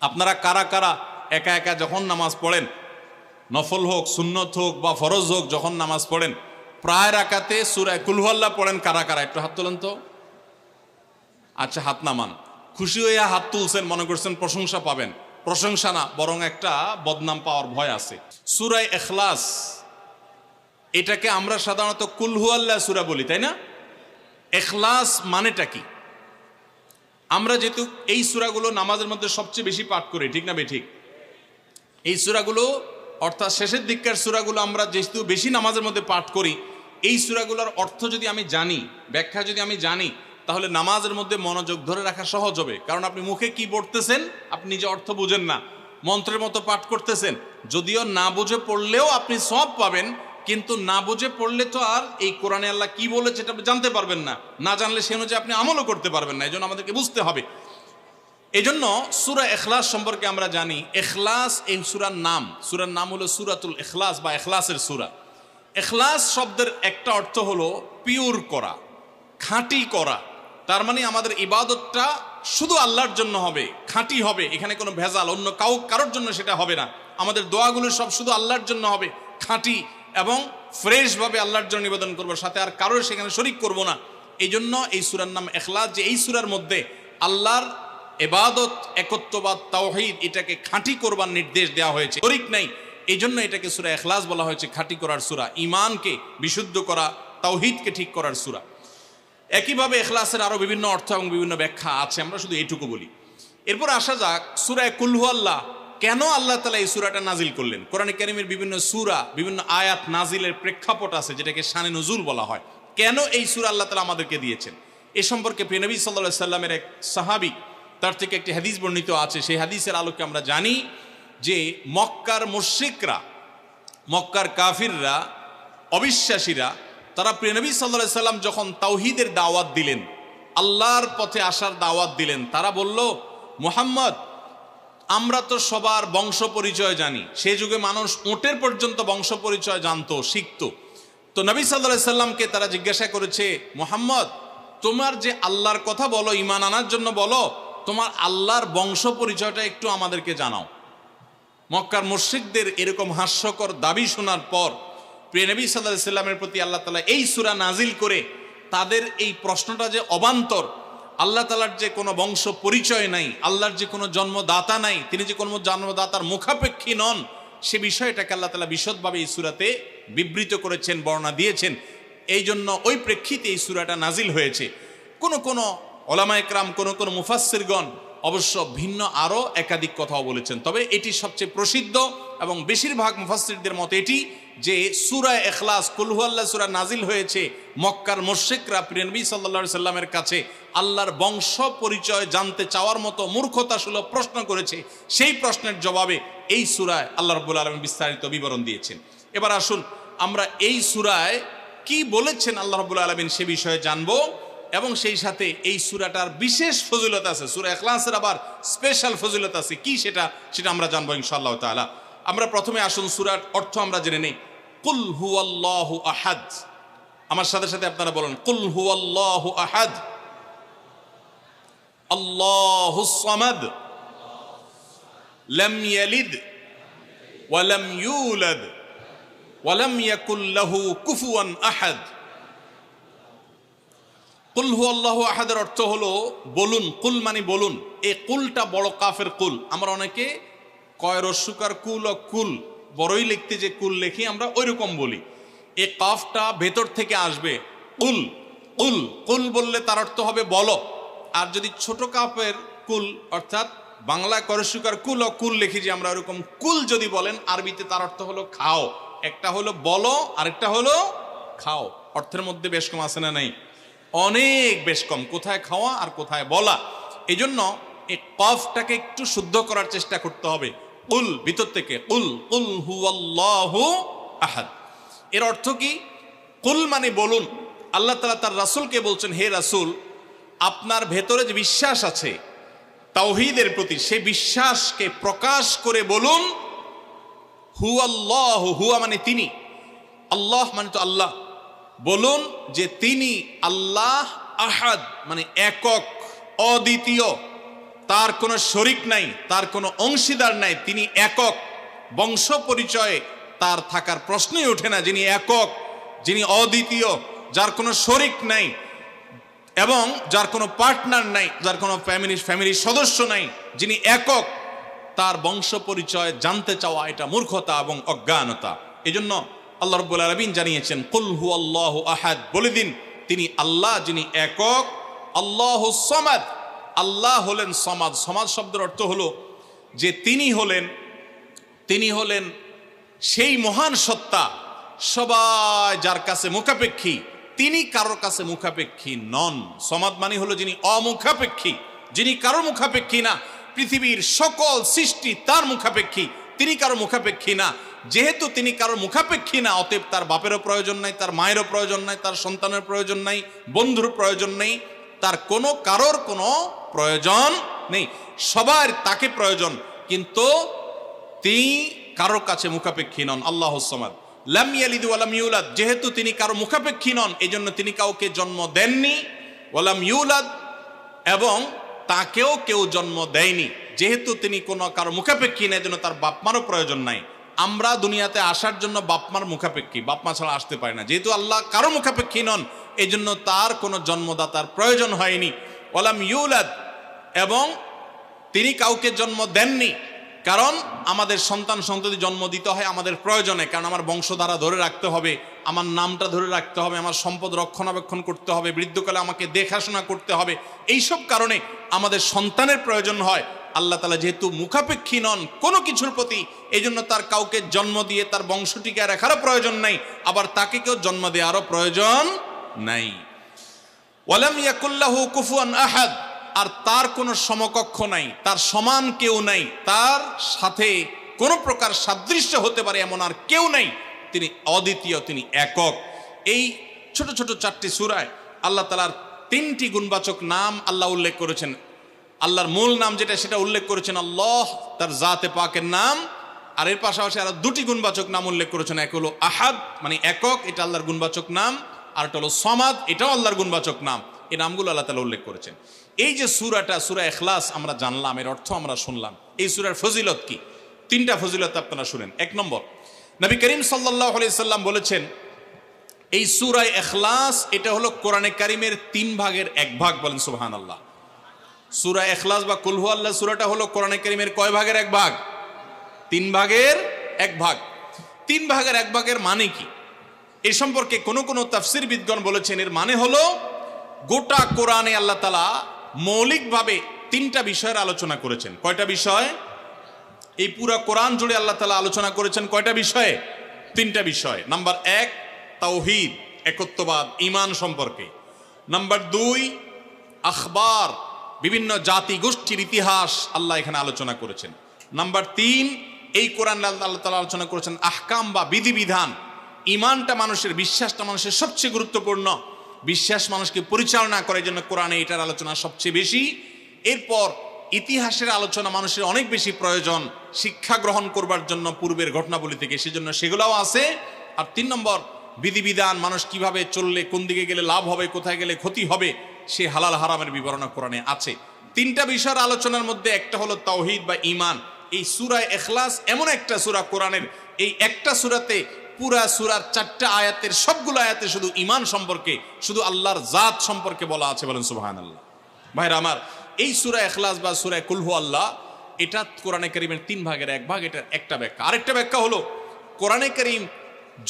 আপনারা কারা কারা একা একা যখন নামাজ পড়েন, নফল হোক সুন্নত হোক বা ফরজ হোক, যখন নামাজ পড়েন প্রায় রাকাতে সূরা কুল হুয়াল্লাহ পড়েন কারা কারা? একটু হাত তোলেন তো। আচ্ছা, হাত নামান। খুশি হইয়া হাত তুলছেন, মনে করছেন প্রশংসা পাবেন। প্রশংসা না, বরং একটা বদনাম পাওয়ার ভয় আছে। সূরা ইখলাস, এটাকে আমরা সাধারণত কুল হুয়াল্লাহ সূরা বলি, তাই না? ইখলাস মানেটা কি? আমরা যেহেতু এই সূরাগুলো নামাজের মধ্যে সবচেয়ে বেশি পাঠ করি, ঠিক না বেঠিক? এই সূরাগুলো অর্থাৎ শেষের দিককার সূরাগুলো আমরা যেহেতু বেশি নামাজের মধ্যে পাঠ করি, এই সূরাগুলোর অর্থ যদি আমি জানি, ব্যাখ্যা যদি আমি জানি, তাহলে নামাজের মধ্যে মনোযোগ ধরে রাখা সহজ হবে। কারণ আপনি মুখে কি পড়তেছেন আপনি নিজে অর্থ বুঝেন না, মন্ত্রের মতো পাঠ করতেছেন। যদিও না বুঝে পড়লেও আপনি সওয়াব পাবেন, কিন্তু না বুঝে পড়লে তো আর এই কোরআনে আল্লাহ কি বলেছে এটা আপনি জানতে পারবেন না। না জানলে সে অনুযায়ী আপনি আমলও করতে পারবেন না। এই জন্য আমাদেরকে বুঝতে হবে। এই জন্য সূরা ইখলাস সম্পর্কে আমরা জানি। ইখলাস এই সূরার নাম, সূরার নাম হলো সূরাতুল ইখলাস বা ইখলাসের সূরা। ইখলাস শব্দের একটা অর্থ হলো পিওর করা, খাঁটি করা। তার মানে আমাদের ইবাদতটা শুধু আল্লাহর জন্য হবে, খাঁটি হবে, এখানে কোনো ভেজাল অন্য কারোর জন্য সেটা হবে না। আমাদের দোয়াগুলো সব শুধু আল্লাহর জন্য হবে, খাঁটি এবং ফ্রেশভাবে আল্লাহর জন্য নিবেদন করবো, সাথে আর কারোর সেখানে শরিক করব না। এই জন্য এই সূরার নাম ইখলাস, যে এই সূরার মধ্যে আল্লাহর ইবাদত, একত্ববাদ, তাওহীদ, এটাকে খাঁটি করবার নির্দেশ দেওয়া হয়েছে, শরিক নাই। এই জন্য এটাকে সূরা ইখলাস বলা হয়েছে, খাঁটি করার সূরা, ঈমানকে বিশুদ্ধ করা, তাওহীদকে ঠিক করার সূরা। একইভাবে ইখলাসের আরো বিভিন্ন অর্থ এবং বিভিন্ন ব্যাখ্যা আছে, আমরা শুধু এইটুকু বলি। এরপর আসা যাক সূরা কুল হুয়াল্লাহ। কেন আল্লাহ তাআলা এই সূরাটা নাজিল করলেন? কোরআনে কারীমের বিভিন্ন সূরা, বিভিন্ন আয়াত নাজিলের প্রেক্ষাপট আছে, যেটাকে শানে নুজুল বলা হয়। কেন এই সূরা আল্লাহ তাআলা আমাদেরকে দিয়েছেন, এ সম্পর্কে প্রিয় নবী সাল্লাল্লাহু আলাইহি সাল্লামের এক সাহাবী, তার থেকে একটি হাদিস বর্ণিত আছে। সেই হাদিসের আলোকে আমরা জানি যে মক্কার মুশরিকরা, মক্কার কাফিররা, অবিশ্বাসীরা, তারা প্রিয় নবী সাল্লাল্লাহু আলাইহি সাল্লাম যখন তাওহীদের দাওয়াত দিলেন, আল্লাহর পথে আসার দাওয়াত দিলেন, তারা বলল, মুহাম্মদ, আমরা তো সবার বংশ পরিচয় জানি। সেই যুগে মানুষ উটের পর্যন্ত বংশ পরিচয় জানতো, শিখতো। তো নবী সাল্লাল্লাহু আলাইহি সাল্লামকে তারা জিজ্ঞাসা করেছে, মুহাম্মদ, তোমার যে আল্লাহর কথা বলো, ঈমান আনার জন্য বলো, তোমার আল্লাহর বংশ পরিচয়টা একটু আমাদেরকে জানাও। মক্কার মুশরিকদের এরকম হাস্যকর দাবি শোনার পর প্রিয় নবী সাল্লাল্লাহু আলাইহি সাল্লামের প্রতি আল্লাহ তাআলা এই সূরা নাজিল করে তাদের এই প্রশ্নটা যে অবান্তর, আল্লাহ তাআলার যে কোনো বংশ পরিচয় নাই, আল্লাহর যে কোনো জন্মদাতা নাই, তিনি যে কোনো জন্মদাতার মুখাপেক্ষী নন, সে বিষয়টাকে আল্লাহ তাআলা বিশদভাবে এই সূরাতে বিবৃত করেছেন, বর্ণনা দিয়েছেন। এই জন্য ওই প্রেক্ষিতে এই সূরাটা নাজিল হয়েছে। কোনো ওলামায়ে কেরাম, কোনো মুফাসসিরগণ অবশ্য ভিন্ন আরও একাধিক কথাও বলেছেন, তবে এটি সবচেয়ে প্রসিদ্ধ এবং বেশিরভাগ মুফাসসিরদের মত এটি যে সূরা ইখলাস, কুল হুয়াল্লাহ সূরা নাজিল হয়েছে মক্কার মুশরিকরা প্রিয় নবী সাল্লাল্লাহু আলাইহি সাল্লামের কাছে আল্লাহর বংশ পরিচয় জানতে চাওয়ার মতো মূর্খতাসুলভ প্রশ্ন করেছে। সেই প্রশ্নের জবাবে এই সূরায় আল্লাহ রাব্বুল আলামিন বিস্তারিত বিবরণ দিয়েছেন। এবার আসুন আমরা এই সূরায় কি বলেছেন আল্লাহ রাব্বুল আলামিন সে বিষয়ে জানবো, এবং সেই সাথে এই সূরাটার বিশেষ ফজিলত আছে। সূরা ইখলাসের আবার স্পেশাল ফজিলত আছে, কি সেটা আমরা জানবো ইনশাআল্লাহ তাআলা। আমরা প্রথমে আসুন সূরার অর্থ আমরা জেনে নেই। কুল হুয়াল্লাহু আহাদ। আমার সাথে সাথে আপনারা বলেন, কুল হুয়াল্লাহু আহাদ, আল্লাহুস সামাদ, লাম ইয়ালিদ ওয়া লাম ইউলাদ ওয়া লাম ইয়াকুল লাহু কুফুয়ান আহাদ। কুল হুয়াল্লাহু আহাদের অর্থ হলো বলুন। কুল মানে বলুন। এই কুলটা বড় কাফের কুল। আমরা অনেকে কয় রস্যকার কুল ও কুল, বড়ই লিখতে যে কুল লেখি আমরা ওই রকম বলি। এই কাফটা ভেতর থেকে আসবে, কুল কুল কুল বললে তার অর্থ হবে বলো। আর যদি ছোট কাফের কুল অর্থাৎ বাংলায় করস্যকার কুল ও কুল লিখি যে আমরা ওরকম কুল যদি বলেন, আরবিতে তার অর্থ হলো খাও। একটা হলো বলো, আরেকটা হলো খাও। অর্থের মধ্যে বেশ কম আছে না নাই? অনেক বেশ কম। কোথায় খাওয়া আর কোথায় বলা। এই জন্য এই কফটাকে একটু শুদ্ধ করার চেষ্টা করতে হবে। কুল ভিতর থেকে, কুল কুল হুয়াল্লাহু আহাদ। এর অর্থ কি? কুল মানে বলুন। আল্লাহ তাআলা তার রাসূলকে বলছেন, হে রাসূল, আপনার ভেতরে যে বিশ্বাস আছে তাওহীদের প্রতি, সেই বিশ্বাসকে প্রকাশ করে বলুন, হুয়াল্লাহু, হুয়া মানে তিনি, আল্লাহ মানে তো আল্লাহ, বলুন যে তিনি আল্লাহ, আহাদ মানে একক, অদ্বিতীয়, তার কোনো শরিক নাই, তার কোনো অংশীদার নাই, তিনি একক। বংশ পরিচয়ে তার থাকার প্রশ্নই ওঠে না। যিনি একক, যিনি অদ্বিতীয়, যার কোনো শরিক নাই এবং যার কোনো পার্টনার নাই, যার কোনো ফ্যামিলির সদস্য নাই, যিনি একক, তার বংশ পরিচয় জানতে চাওয়া এটা মূর্খতা এবং অজ্ঞানতা। এই জন্য আল্লাহ রাব্বুল আলামিন জানিয়েছেন, কুল হুয়াল্লাহু আহাদ, বলে দিন তিনি আল্লাহ যিনি একক, আল্লাহুস সামাদ, আল্লাহ হলেন সমাদ। সমাদ শব্দের অর্থ হলো যে তিনি হলেন সেই মহান সত্তা, সবাই যার কাছে মুখাপেক্ষী, তিনি কারোর কাছে মুখাপেক্ষী নন। সমাদ মানে হলো যিনি অমুখাপেক্ষী, যিনি কারোর মুখাপেক্ষী না। পৃথিবীর সকল সৃষ্টি তার মুখাপেক্ষী, তিনি কারো মুখাপেক্ষী না। যেহেতু তিনি কারোর মুখাপেক্ষী না, অতএব তার বাপেরও প্রয়োজন নাই, তার মায়েরও প্রয়োজন নাই, তার সন্তানের প্রয়োজন নাই, বন্ধুর প্রয়োজন নেই, তার কারোর কোনো প্রয়োজন নেই। সবার তাকে প্রয়োজন, কিন্তু তিনি কারোর কাছে মুখাপেক্ষী নন। আল্লাহুস সামাদ, লাম ইয়ালিদ ওয়া লাম ইউলাদ, যেহেতু তিনি কারো মুখাপেক্ষী নন, এজন্য তিনি কাউকে জন্ম দেননি। ওয়া লাম ইউলাদ, এবং তাকেও কেউ জন্ম দেয়নি। যেহেতু তিনি কোনো কারো মুখাপেক্ষী না, এজন্য তার বাপমারও প্রয়োজন নাই। আমরা দুনিয়াতে আসার জন্য বাপমার মুখাপেক্ষী, বাপমা ছাড়া আসতে পারে না। যেহেতু আল্লাহ কারো মুখাপেক্ষী নন, এজন্য তার কোনো জন্মদাতার প্রয়োজন হয়নি। ওয়া লাম ইউলাদ, এবং তিনি কাউকে জন্ম দেননি। কারণ আমাদের সন্তান সন্ততি জন্ম দিতে হয় আমাদের প্রয়োজনে, কারণ আমার বংশধারা ধরে রাখতে হবে, আমার নামটা ধরে রাখতে হবে, আমার সম্পদ রক্ষণাবেক্ষণ করতে হবে, বৃদ্ধকালে আমাকে দেখাশোনা করতে হবে। এইসব কারণে আমাদের সন্তানের প্রয়োজন হয়। আল্লাহ তাআলা যেহেতু মুখাপেক্ষী নন কোনো কিছুর প্রতি, এই জন্য তার কাউকে জন্ম দিয়ে তার বংশ টিকে রাখারও প্রয়োজন নাই, আবার তাকে কেউ জন্ম দেওয়ারও প্রয়োজন নাই। ওয়ালাম ইয়াকুল্লাহু কুফুয়ান আহাদ, আর তার কোনো সমকক্ষ নাই, তার সমান কেউ নাই, তার সাথে কোনো প্রকার সাদৃশ্য হতে পারে এমন আর কেউ নাই। তিনি অদ্বিতীয়, তিনি একক। এই ছোট ছোট 4টি সূরায় আল্লাহ তাআলার 3টি গুণবাচক নাম আল্লাহ উল্লেখ করেছেন। আল্লাহর মূল নাম যেটা, সেটা উল্লেখ করেছেন আল্লাহ, তার জাতে পাকের নাম। আর এর পাশাপাশি আরো 2টি গুণবাচক নাম উল্লেখ করেছেন। এক হলো আহাদ, মানে একক, এটা আল্লাহর গুণবাচক নাম। আর একটা হলো সমাদ, এটাও আল্লাহর গুণবাচক নাম। এই নামগুলো আল্লাহ তাআলা উল্লেখ করেছেন। এই যে সূরাটা, সূরা ইখলাস আমরা জানলাম, এর অর্থ আমরা শুনলাম। এই সূরার ফজিলত কি? 3টা ফজিলত আপনারা শুনেন। 1 নম্বর, নবী করিম সাল্লাল্লাহু আলাইহি সাল্লাম বলেছেন, এই সূরা ইখলাস এটা হলো কোরআনে কারীমের 3 ভাগের 1 ভাগ। বলেন সুবহানাল্লাহ। সূরা ইখলাস বা কুল হুয়াল্লাহ সূরাটা হলো কোরআনে কারীমের কয় ভাগের 1 ভাগ? 3 ভাগের 1 ভাগ। 3 ভাগের 1 ভাগের মানে কি? এই সম্পর্কে কোনো তাফসীরবিদগণ বলেছেন, এর মানে হলো গোটা কোরআনে আল্লাহ তাআলা মৌলিকভাবে 3টা বিষয়ের আলোচনা করেছেন। কয়টা বিষয়? এই পুরো কোরআন জুড়ে আল্লাহ তাআলা আলোচনা করেছেন কয়টা বিষয়ে? 3টা বিষয়। নাম্বার 1 তাওহীদ, একত্ববাদ, ঈমান সম্পর্কে। নাম্বার 2 আখবার, বিভিন্ন জাতি গোষ্ঠীর ইতিহাস আল্লাহ এখানে আলোচনা করেছেন। নাম্বার 3 এই কোরআন আল্লাহ তাআলা আলোচনা করেছেন আহকাম বা বিধিবিধান। ঈমানটা মানুষের, বিশ্বাসটা মানুষের সবচেয়ে গুরুত্বপূর্ণ। বিশ্বাস মানুষকে পরিচালনা করে, জন্য কোরআনে এটার আলোচনা সবচেয়ে বেশি। এরপর ইতিহাসের আলোচনা মানুষের অনেক বেশি প্রয়োজন শিক্ষা গ্রহণ করবার জন্য পূর্বের ঘটনাবলী থেকে, সেজন্য সেগুলোও আছে। আর 3 নম্বর বিধিবিধান, মানুষ কিভাবে চললে কোন দিকে গেলে লাভ হবে, কোথায় গেলে ক্ষতি হবে, সে হালাল হারামের বিবরণ কোরআনে আছে। 3টা বিষয়ের আলোচনার মধ্যে একটা হলো তাওহীদ বা ঈমান। এই সূরা ইখলাস এমন একটা সূরা কোরআনের, এই একটা সূরাতে পুরা সূরার 4টা আয়াতের সবগুলো আয়াতে শুধু ঈমান সম্পর্কে, শুধু আল্লাহর জাত সম্পর্কে বলা আছে। বলেন সুবহানাল্লাহ। ভাইরা আমার, এই সূরা ইখলাস বা সূরা কুল হুয়াল্লাহ এটা কোরআনে কারীমের 3 ভাগের 1 ভাগ। এটা একটা ব্যাখ্যা। আরেকটা ব্যাখ্যা হলো, কোরআনে কারীম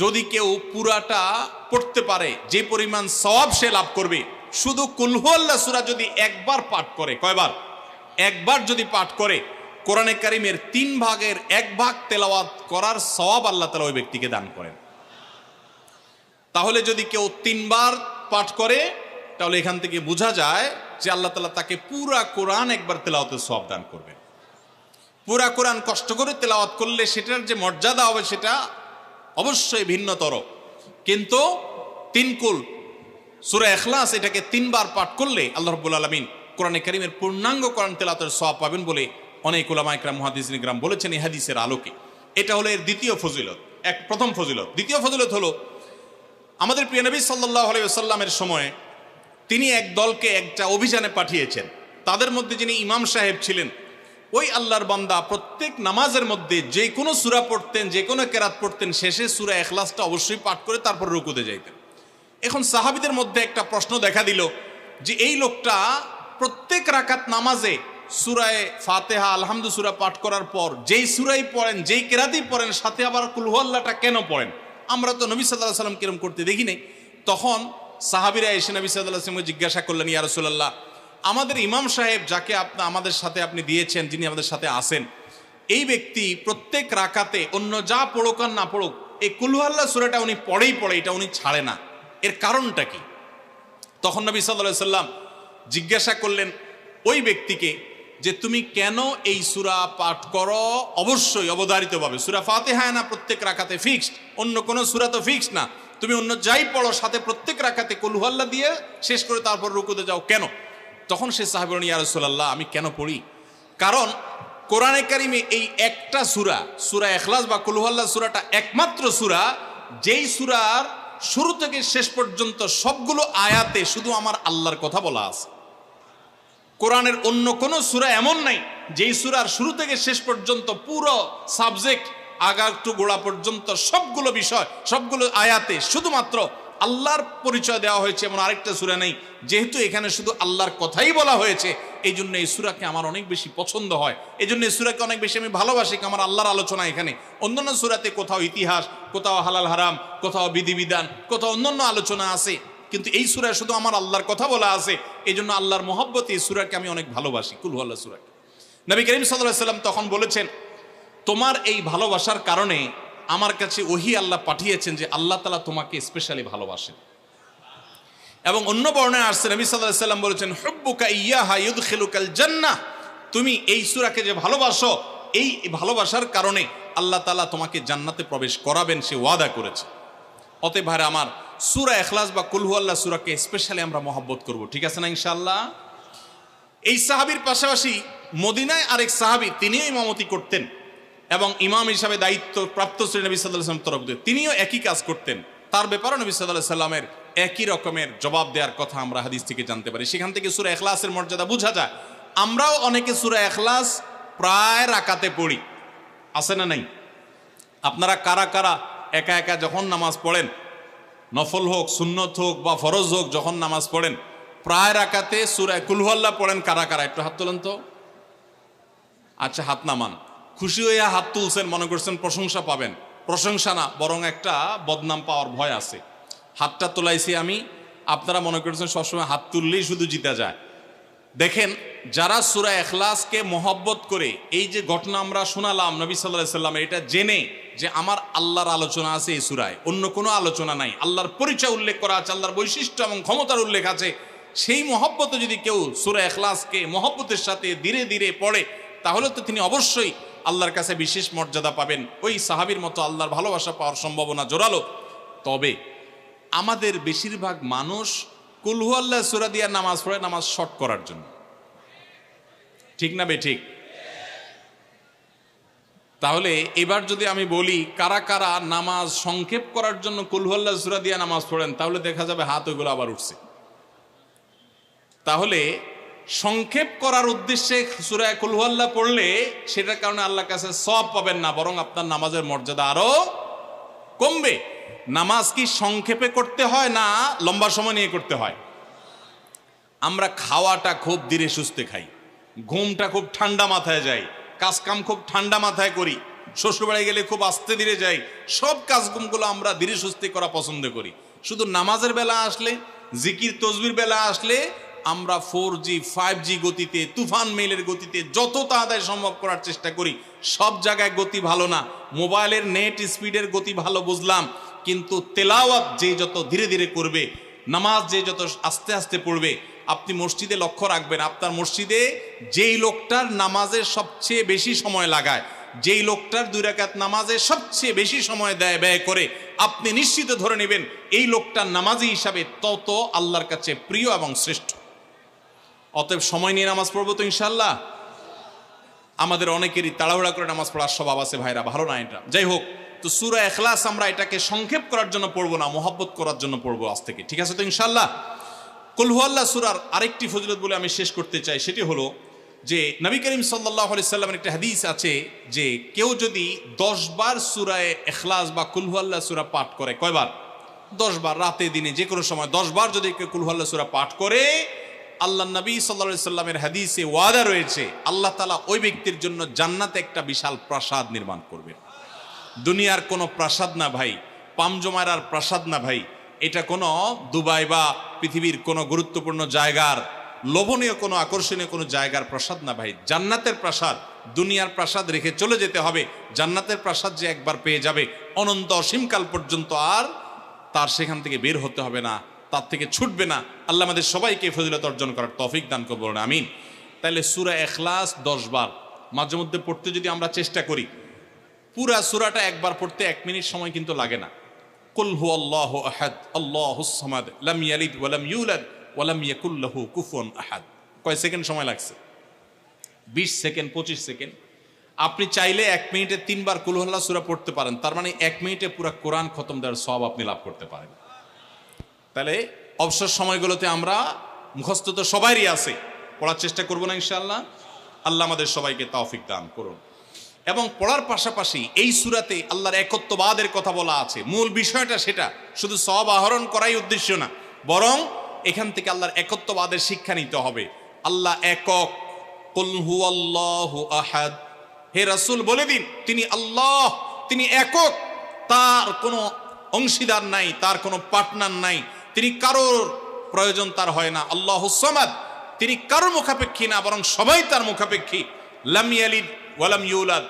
যদি কেউ পুরাটা পড়তে পারে, যে পরিমাণ সওয়াব সে লাভ করবে। শুধু কুল হুয়াল্লাহ সূরা যদি একবার পাঠ করে, কয়বার? একবার যদি পাঠ করে, কোরআনে কারীমের 3 ভাগের 1 ভাগ তেলাওয়াত করার সওয়াব আল্লাহ তাআলা ওই ব্যক্তিকে দান করেন। তাহলে যদি কেউ 3 বার পাঠ করে, তাহলে এখান থেকে বোঝা যায় যে আল্লাহ তাআলা তাকে পুরা কোরআন একবার তেলাওয়াতের সওয়াব দান করবেন। পুরা কোরআন কষ্ট করে তেলাওয়াত করলে সেটার যে মর্যাদা হবে সেটা অবশ্যই ভিন্নতর। কিন্তু 3 কুল সূরা ইখলাস এটাকে 3 বার পাঠ করলে আল্লাহ রাব্বুল আলামিন কোরআনে কারীমের পূর্ণাঙ্গ কোরআন তেলাওয়াতের সওয়াব পাবেন বলে অনেক উলামা ইকরাম, মুহাদ্দিসিন ইকরাম বলেছেন এই হাদিসের আলোকে। এটা হলো এর দ্বিতীয় ফজিলত। প্রথম ফজিলত। দ্বিতীয় ফজিলত হলো, আমাদের প্রিয় নবী সাল্লাল্লাহু আলাইহি ওয়াসাল্লামের সময়ে তিনি এক দলকে একটা অভিযানে পাঠিয়েছেন। তাদের মধ্যে যিনি ইমাম সাহেব ছিলেন, ওই আল্লাহর বান্দা প্রত্যেক নামাজের মধ্যে যে কোনো সূরা পড়তেন, যে কোনো কেরাত পড়তেন, শেষে সূরা ইখলাসটা অবশ্যই পাঠ করে তারপর রুকুতে যাইতেন। এখন সাহাবীদের মধ্যে একটা প্রশ্ন দেখা দিল যে এই লোকটা প্রত্যেক রাকাত নামাজে সূরায়ে ফাতিহা আলহামদু সূরা পাঠ করার পর যেই সূরাই পড়েন, যেই কেরাতই পড়েন, সাথে আবার কুল হুয়াল্লাহটা কেন পড়েন? আমরা তো নবী সাল্লাল্লাহু আলাইহি ওয়াসাল্লাম কিরম করতে দেখি নাই। তখন সাহাবীরা এসে নবী সাল্লাল্লাহু আলাইহি ওয়াসাল্লামকে জিজ্ঞাসা করলেন, ইয়া রাসূলুল্লাহ, আমাদের ইমাম সাহেব যাকে আমাদের সাথে আপনি দিয়েছেন, যিনি আমাদের সাথে আসেন, এই ব্যক্তি প্রত্যেক রাকাতে অন্য যা পড়ুক আর না পড়ুক এই কুল হুয়াল্লাহ সূরাটা উনি পড়েই পড়ে, এটা উনি ছাড়ে না, এর কারণটা কি? তখন নবী সাল্লাল্লাহু আলাইহি ওয়াসাল্লাম জিজ্ঞাসা করলেন ওই ব্যক্তিকে যে তুমি কেন এই সূরা পাঠ করো? অবশ্যই অবধারিতভাবে সূরা ফাতিহা না প্রত্যেক রাকাতে ফিক্সড, অন্য কোনো সূরা তো ফিক্সড না, তুমি অন্য যাই পড়ো সাথে প্রত্যেক রাকাতে কুল হুয়াল্লাহ দিয়ে শেষ করে তারপর রুকুতে যাও কেন? তখন সে সাহাবী বলেন, ইয়া রাসূলুল্লাহ, আমি কেন পড়ি? কারণ কোরআনে কারিমে এই একটা সূরা, সূরা ইখলাস বা কুল হুয়াল্লাহ সূরাটা একমাত্র সূরা যেই সূরার শুরু থেকে শেষ পর্যন্ত সবগুলো আয়াতে শুধু আমার আল্লাহর কথা বলা আছে। কোরআনের অন্য কোনো সূরা এমন নাই যেই সূরার শুরু থেকে শেষ পর্যন্ত পুরো সাবজেক্ট আগা টু গোড়া পর্যন্ত সবগুলো বিষয়, সবগুলো আয়াতে শুধুমাত্র আল্লাহর পরিচয় দেওয়া হয়েছে, এমন আরেকটা সূরা নেই। যেহেতু এখানে শুধু আল্লাহর কথাই বলা হয়েছে, এই জন্য এই সূরাকে আমার অনেক বেশি পছন্দ হয়, এই জন্য এই সূরাকে অনেক বেশি আমি ভালোবাসি। আমার আল্লাহর আলোচনা এখানে, অন্যান্য সূরাতে কোথাও ইতিহাস, কোথাও হালাল হারাম, কোথাও বিধিবিধান, কোথাও অন্যান্য আলোচনা আছে, কিন্তু এই সূরায় শুধু আমার আল্লাহর কথা বলা আছে। এই জন্য আল্লাহর মহব্বতে এই সূরাকে আমি অনেক ভালোবাসি, কুল হুয়াল্লাহ সূরাকে। নবী করিম সাল্লাল্লাহু আলাইহি ওয়াসাল্লাম তখন বলেছেন, তোমার এই ভালোবাসার কারণে আমার কাছে ওহী আল্লাহ পাঠিয়েছেন যে আল্লাহ তাআলা তোমাকে স্পেশালি ভালোবাসেন। এবং অন্য বর্ণনায় আসছে নবী সাল্লাল্লাহু আলাইহি ওয়াসাল্লাম বলেছেন, হুব্বুকা ইয়্যাহা ইউদখিলুকাল জান্নাহ, তুমি এই সূরাকে যে ভালোবাসো, এই ভালোবাসার কারণে আল্লাহ তাআলা তোমাকে জান্নাতে প্রবেশ করাবেন, সে ওয়াদা করেছে। অতএব ভাইরা আমার, সূরা ইখলাস বা কুল হুয়াল্লাহ সূরাকে স্পেশালি আমরা মহব্বত করব, ঠিক আছে না ইনশাআল্লাহ? এই সাহাবীর পাশাপাশি মদিনায় আরেক সাহাবী, তিনিও ইমামতি করতেন এবং ইমাম হিসাবে দায়িত্ব প্রাপ্ত ছিলেন নবী সাল্লাল্লাহু আলাইহি ওয়াসাল্লাম তরফ থেকে, তিনিও একই কাজ করতেন। তার ব্যাপারে নবী সাল্লাল্লাহু আলাইহি ওয়াসাল্লামের একই রকমের জবাব দেওয়ার কথা আমরা হাদিস থেকে জানতে পারি। সেখান থেকে সূরা ইখলাসের মর্যাদা বোঝা যায়। আমরাও অনেকে সূরা ইখলাস প্রায় রাকাতে পড়ি, আছে না নাই? আপনারা কারা কারা একা একা যখন নামাজ পড়েন, নফল হোক, সুন্নত হোক বা ফরজ হোক, যখন নামাজ পড়েন প্রায় রাকাতে সূরা কুল হুয়াল্লাহ পড়েন কারা কারা? একটু হাত তোলেন তো। আচ্ছা, হাত নামান। খুশি হইয়া হাত তুলছেন, মনে করছেন প্রশংসা পাবেন। প্রশংসা না, বরং একটা বদনাম পাওয়ার ভয় আছে। হাতটা তোলাইছি আমি, আপনারা মনে করছেন সবসময় হাত তুললেই শুধু জিতা যায়। দেখেন, যারা সূরা ইখলাসকে মহব্বত করে, এই যে ঘটনা আমরা শোনালাম নবী সাল্লাল্লাহু আলাইহি ওয়াসাল্লাম, এটা জেনে যে আমার আল্লাহর আলোচনা আছে এই সূরায়, অন্য কোনো আলোচনা নাই, আল্লাহর পরিচয় উল্লেখ করা আছে, আল্লাহর বৈশিষ্ট্য এবং ক্ষমতার উল্লেখ আছে, সেই মহব্বতে যদি কেউ সূরা ইখলাসকে মহব্বতের সাথে ধীরে ধীরে পড়ে, তাহলে তো তিনি অবশ্যই আল্লাহর কাছে বিশেষ মর্যাদা পাবেন। ওই সাহাবীর মতো আল্লাহর ভালোবাসা পাওয়ার সম্ভাবনা জোরালো। তবে আমাদের বেশিরভাগ মানুষ কুল হুয়াল্লাহ সূরা দিয়ে নামাজ পড়ে নামাজ শর্ট করার জন্য, ঠিক না বেঠিক? তাহলে এবার যদি আমি বলি কারা কারা নামাজ সংক্ষেপ করার জন্য কুল হুয়াল্লাহ সূরা দিয়ে নামাজ পড়েন, তাহলে দেখা যাবে হাত ওইগুলো আবার উঠছে। তাহলে সংক্ষেপ করার উদ্দেশ্যে সূরা কুল হুয়াল্লাহ পড়লে সেটার কারণে আল্লাহর কাছে সওয়াব পাবেন না, বরং আপনার নামাজের মর্যাদা আরো কমবে। নামাজ কি সংক্ষেপে করতে হয় না লম্বা সময় নিয়ে করতে হয়? আমরা খাওয়াটা খুব ধীরে সুস্থে খাই, ঘুমটা খুব ঠান্ডা মাথায় যাই, কাজকাম খুব ঠান্ডা মাথায় করি, শ্বশুরবাড়ি গেলে খুব আস্তে ধীরে যাই, সব কাজগুলো আমরা ধীরে সুস্থে করা পছন্দ করি। শুধু নামাজের বেলা আসলে, জিকির তসবির বেলা আসলে আমরা 4G 5G গতিতে, তুফান মেইলের গতিতে যত তাড়াতাড়ি সম্ভব করার চেষ্টা করি। সব জায়গায় গতি ভালো না, মোবাইলের নেট স্পিডের গতি ভালো বুঝলাম, কিন্তু তেলাওয়াত যে যত ধীরে ধীরে করবে, নামাজ যে যত আস্তে আস্তে পড়বে, আপনি মসজিদে লক্ষ্য রাখবেন, আপনার মসজিদে যেই লোকটার নামাজের সবচেয়ে বেশি সময় লাগায়, যেই লোকটার 2 রাকাত নামাজে সবচেয়ে বেশি সময় ব্যয় করে, আপনি নিশ্চিত ধরে নেবেন এই লোকটার নামাজি হিসাবে তত আল্লাহর কাছে প্রিয় এবং শ্রেষ্ঠ। অতএব সময় নিয়ে নামাজ পড়বো তো ইনশাল্লাহ। আমাদের অনেকেরই তাড়াহুড়া করে নামাজ পড়ার স্বভাব আছে ভাইরা, ভালো না এটা। যাই হোক, তো সূরা ইখলাস আমরা এটাকে সংক্ষেপ করার জন্য পড়বো না, মহব্বত করার জন্য পড়বো আজ থেকে, ঠিক আছে তো ইনশাল্লাহ? কুল হুয়াল্লাহ সূরার আরেকটি ফজিলত বলে আমি শেষ করতে চাই, সেটি হলো যে নবী করিম সাল্লাল্লাহু আলাইহি সাল্লামের একটা হাদিস আছে যে কেউ যদি 10 বার সূরা ইখলাস বা কুল হুয়াল্লাহ সূরা পাঠ করে, কয়বার? 10 বার, রাতে দিনে যে কোনো সময় 10 বার যদি কেউ কুল হুয়াল্লাহ সূরা পাঠ করে, আল্লাহ নবী সাল্লাল্লাহু আলাইহি সাল্লামের হাদিসে ওয়াদা রয়েছে আল্লাহ তাআলা ওই ব্যক্তির জন্য জান্নাতে একটা বিশাল প্রাসাদ নির্মাণ করবেন। দুনিয়ার কোনো প্রাসাদ না ভাই, পামজমারার প্রাসাদ না ভাই, এটা কোনো দুবাই বা পৃথিবীর কোনো গুরুত্বপূর্ণ জায়গার লোভনীয় কোনো আকর্ষণীয় কোনো জায়গার প্রাসাদ না ভাই, জান্নাতের প্রাসাদ। দুনিয়ার প্রাসাদ রেখে চলে যেতে হবে, জান্নাতের প্রাসাদ যে একবার পেয়ে যাবে অনন্ত অসীমকাল পর্যন্ত আর তার সেখান থেকে বের হতে হবে না, তার থেকে ছুটবে না। আল্লাহ আমাদের সবাইকে ফজিলত অর্জন করার তৌফিক দান করুন, বলুন আমিন। তাহলে সূরা ইখলাস 10 বার মাঝে মধ্যে পড়তে যদি আমরা চেষ্টা করি, পুরা সূরাটা একবার পড়তে 1 মিনিট সময় কিন্তু লাগে না। কুল হুয়াল্লাহু আহাদ আল্লাহুস সামাদ লাম ইয়ালিদ ওয়া লাম ইউলাদ ওয়া লাম ইয়াকুল লাহু কুফুয়ান আহাদ। কয় সেকেন্ড সময় লাগছে? 20 সেকেন্ড, 25 সেকেন্ড। আপনি চাইলে 1 মিনিটে 3 বার কুল হুয়াল্লাহ সূরা পড়তে পারেন, তার মানে 1 মিনিটে পুরো কোরআন খতম দেওয়ার সওয়াব আপনি লাভ করতে পারেন। তাহলে অবসর সময়গুলোতে আমরা মুখস্থ তো সবারই আছে, পড়ার চেষ্টা করব না ইনশাআল্লাহ। আল্লাহ আমাদের সবাইকে তৌফিক দান করুন। এবং পড়ার পাশাপাশি এই সূরাতে আল্লাহর একত্ববাদের কথা বলা আছে, মূল বিষয়টা সেটা, শুধু সওয়াব আহরণ করাই উদ্দেশ্য না, বরং এখান থেকে আল্লাহর একত্ববাদের শিক্ষা নিতে হবে। আল্লাহ একক, কুল হুয়াল্লাহু আহাদ, হে রাসূল বলে দিন তিনি আল্লাহ, তিনি একক, তার কোনো অংশীদার নাই, তার কোনো পার্টনার নাই, তিনি কারোর প্রয়োজন তার হয় না। আল্লাহুস সামাদ, তিনি কারোর মুখাপেক্ষী না, বরং সবাই তার মুখাপেক্ষী। লাম ইয়ালিদ ওয়া লাম ইউলাদ,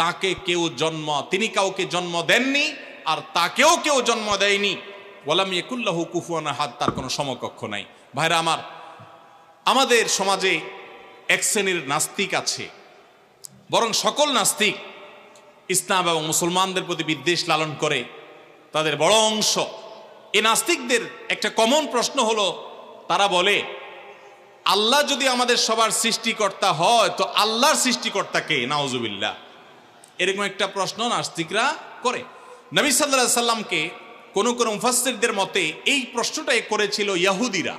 তাকে কেউ জন্ম, তিনি কাউকে জন্ম দেননি আর তাকেও কেউ জন্ম দেয়নি। ওয়া লাম ইয়াকুল লাহু কুফুয়ান আহাদ, তার কোনো সমকক্ষ নাই। ভাইরা আমার, আমাদের সমাজে এক শ্রেণীর নাস্তিক আছে, বরং সকল নাস্তিক ইসলাম এবং মুসলমানদের প্রতি বিদ্বেষ লালন করে, তাদের বড় অংশ। এই নাস্তিকদের একটা কমন প্রশ্ন হলো, তারা বলে আল্লাহ যদি আমাদের সবার সৃষ্টিকর্তা হয় তো আল্লাহর সৃষ্টিকর্তা কে? নাউজুবিল্লাহ। এরকম একটা প্রশ্ন নাস্তিকরা করে। নবী সাল্লাল্লাহু আলাইহি সাল্লামকে কোন কোন মুফাসসিরদের মতে এই প্রশ্নটাই করেছিল ইহুদিরা।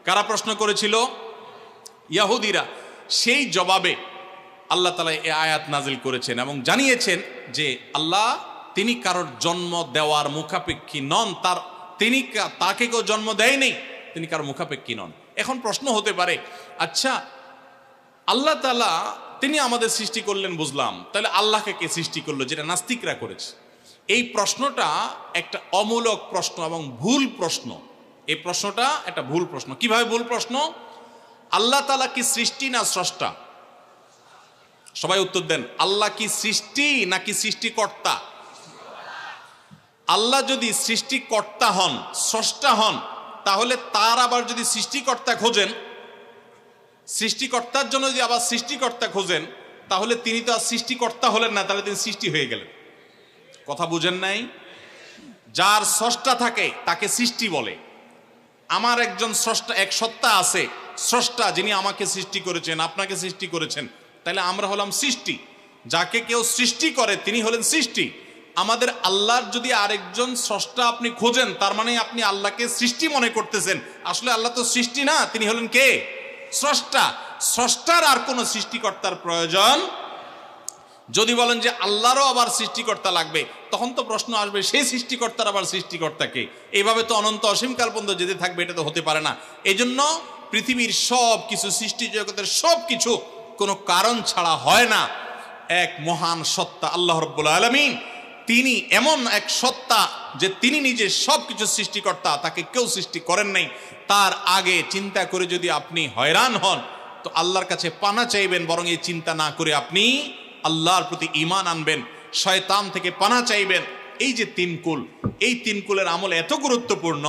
কারা প্রশ্ন করেছিল? ইহুদিরা। সেই জবাবে আল্লাহ তাআলা এই আয়াত নাজিল করেছেন এবং জানিয়েছেন যে আল্লাহ তিনি কারোর জন্ম দেওয়ার মুখাপেক্ষী নন, তাকে কেউ জন্ম দেয়নি, তিনি কারোর মুখাপেক্ষী নন। এখন প্রশ্ন হতে পারে, আচ্ছা আল্লাহ তাআলা তিনি আমাদের সৃষ্টি করলেন বুঝলাম, তাহলে আল্লাহকে কে সৃষ্টি করলো, যেটা নাস্তিকরা করেছে। এই প্রশ্নটা একটা অমূলক প্রশ্ন এবং ভুল প্রশ্ন। এই প্রশ্নটা একটা ভুল প্রশ্ন। কিভাবে ভুল প্রশ্ন? আল্লাহ তাআলা কি সৃষ্টি না স্রষ্টা? সবাই উত্তর দেন। আল্লাহ কি সৃষ্টি নাকি সৃষ্টিকর্তা? আল্লাহ যদি সৃষ্টিকর্তা হন, স্রষ্টা হন, তাহলে তার আবার যদি সৃষ্টিকর্তা খোঁজেন, সৃষ্টিকর্তার জন্য যদি আবার সৃষ্টিকর্তা খোঁজেন, তাহলে তিনি তো আর সৃষ্টিকর্তা হলেন না, তাহলে তিনি সৃষ্টি হয়ে গেলেন। কথা বুঝেন নাই? যার স্রষ্টা থাকে তাকে সৃষ্টি বলে। আমার একজন স্রষ্টা, এক সত্তা আছে, স্রষ্টা, যিনি আমাকে সৃষ্টি করেছেন, আপনাকে সৃষ্টি করেছেন, তাহলে আমরা হলাম সৃষ্টি। যাকে কেউ সৃষ্টি করে তিনি হলেন সৃষ্টি। আমাদের আল্লাহর যদি আরেকজন স্রষ্টা আপনি খোঁজেন, তার মানে আপনি আল্লাহকে সৃষ্টি মনে করতেছেন। আসলে আল্লাহ তো সৃষ্টি না, তিনি হলেন কে? স্রষ্টা। স্রষ্টার আর কোনো সৃষ্টিকর্তার প্রয়োজন। যদি বলেন যে আল্লাহরও আবার সৃষ্টিকর্তা লাগবে, তখন তো প্রশ্ন আসবে সেই সৃষ্টিকর্তার আবার সৃষ্টিকর্তাকে। এইভাবে তো অনন্ত অসীমকাল পর্যন্ত যেতে থাকবে, এটা তো হতে পারে না। এই জন্য পৃথিবীর সব কিছু, সৃষ্টি জগতের সব কিছু কোনো কারণ ছাড়া হয় না। এক মহান সত্তা আল্লাহ রাব্বুল আলামিন, তিনি এমন এক সত্তা যে তিনি নিজে সব কিছু সৃষ্টিকর্তা, তাকে কেউ সৃষ্টি করেন নাই। তার আগে চিন্তা করে যদি আপনি হয়রান হন তো আল্লাহর কাছে পানা চাইবেন, বরং এই চিন্তা না করে আপনি আল্লাহর প্রতি ঈমান আনবেন, শয়তান থেকে পানা চাইবেন। এই যে তিন কুল, এই তিন কুলের আমল এত গুরুত্বপূর্ণ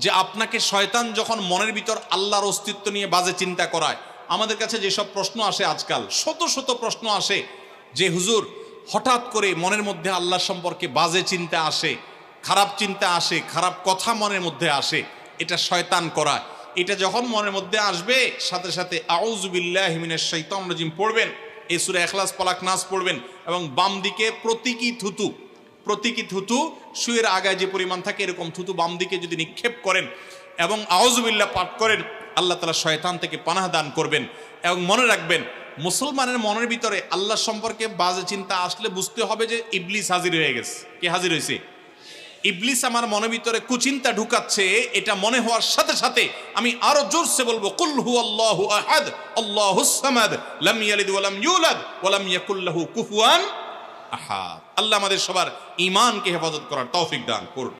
যে আপনাকে শয়তান যখন মনের ভিতর আল্লাহর অস্তিত্ব নিয়ে বাজে চিন্তা করায়, আমাদের কাছে যেসব প্রশ্ন আসে আজকাল, শত শত প্রশ্ন আসে যে হুজুর হঠাৎ করে মনের মধ্যে আল্লাহ সম্পর্কে বাজে চিন্তা আসে, খারাপ চিন্তা আসে, খারাপ কথা মনের মধ্যে আসে, এটা শয়তান করায়। এটা যখন মনের মধ্যে আসবে, সাথে সাথে আউযু বিল্লাহি মিনাশ শাইতানির রাজিম পড়বেন, এই সূরা ইখলাস, ফালাক, নাস পড়বেন এবং বাম দিকে প্রতীকী থুতু শুয়ের আগায় যে পরিমাণ থাকে এরকম থুতু বাম দিকে যদি নিক্ষেপ করেন, এবং আউযুবিল্লাহ পাঠ করেন, আল্লাহ তাআলা শয়তান থেকে পানাহ দান করবেন। এবং মনে রাখবেন, মুসলমানের মনের ভিতরে আল্লাহ সম্পর্কে বাজে চিন্তা আসলে বুঝতে হবে যে ইবলিস হাজির হয়ে গেছে। কে হাজির হয়েছে? ইবলিস আমার মনের ভিতরে কুচিন্তা ঢুকাচ্ছে। এটা মনে হওয়ার সাথে সাথে আমি আরো জোরসে বলবো, কুল হুয়াল্লাহু আহাদ আল্লাহুস সামাদ লাম ইয়ালিদ ওয়া লাম ইউলাদ ওয়া লাম ইয়াকুল লাহু কুফুয়ান আহাদ। আল্লাহ আমাদের সবার ঈমানকে হেফাজত করার তৌফিক দান করুন।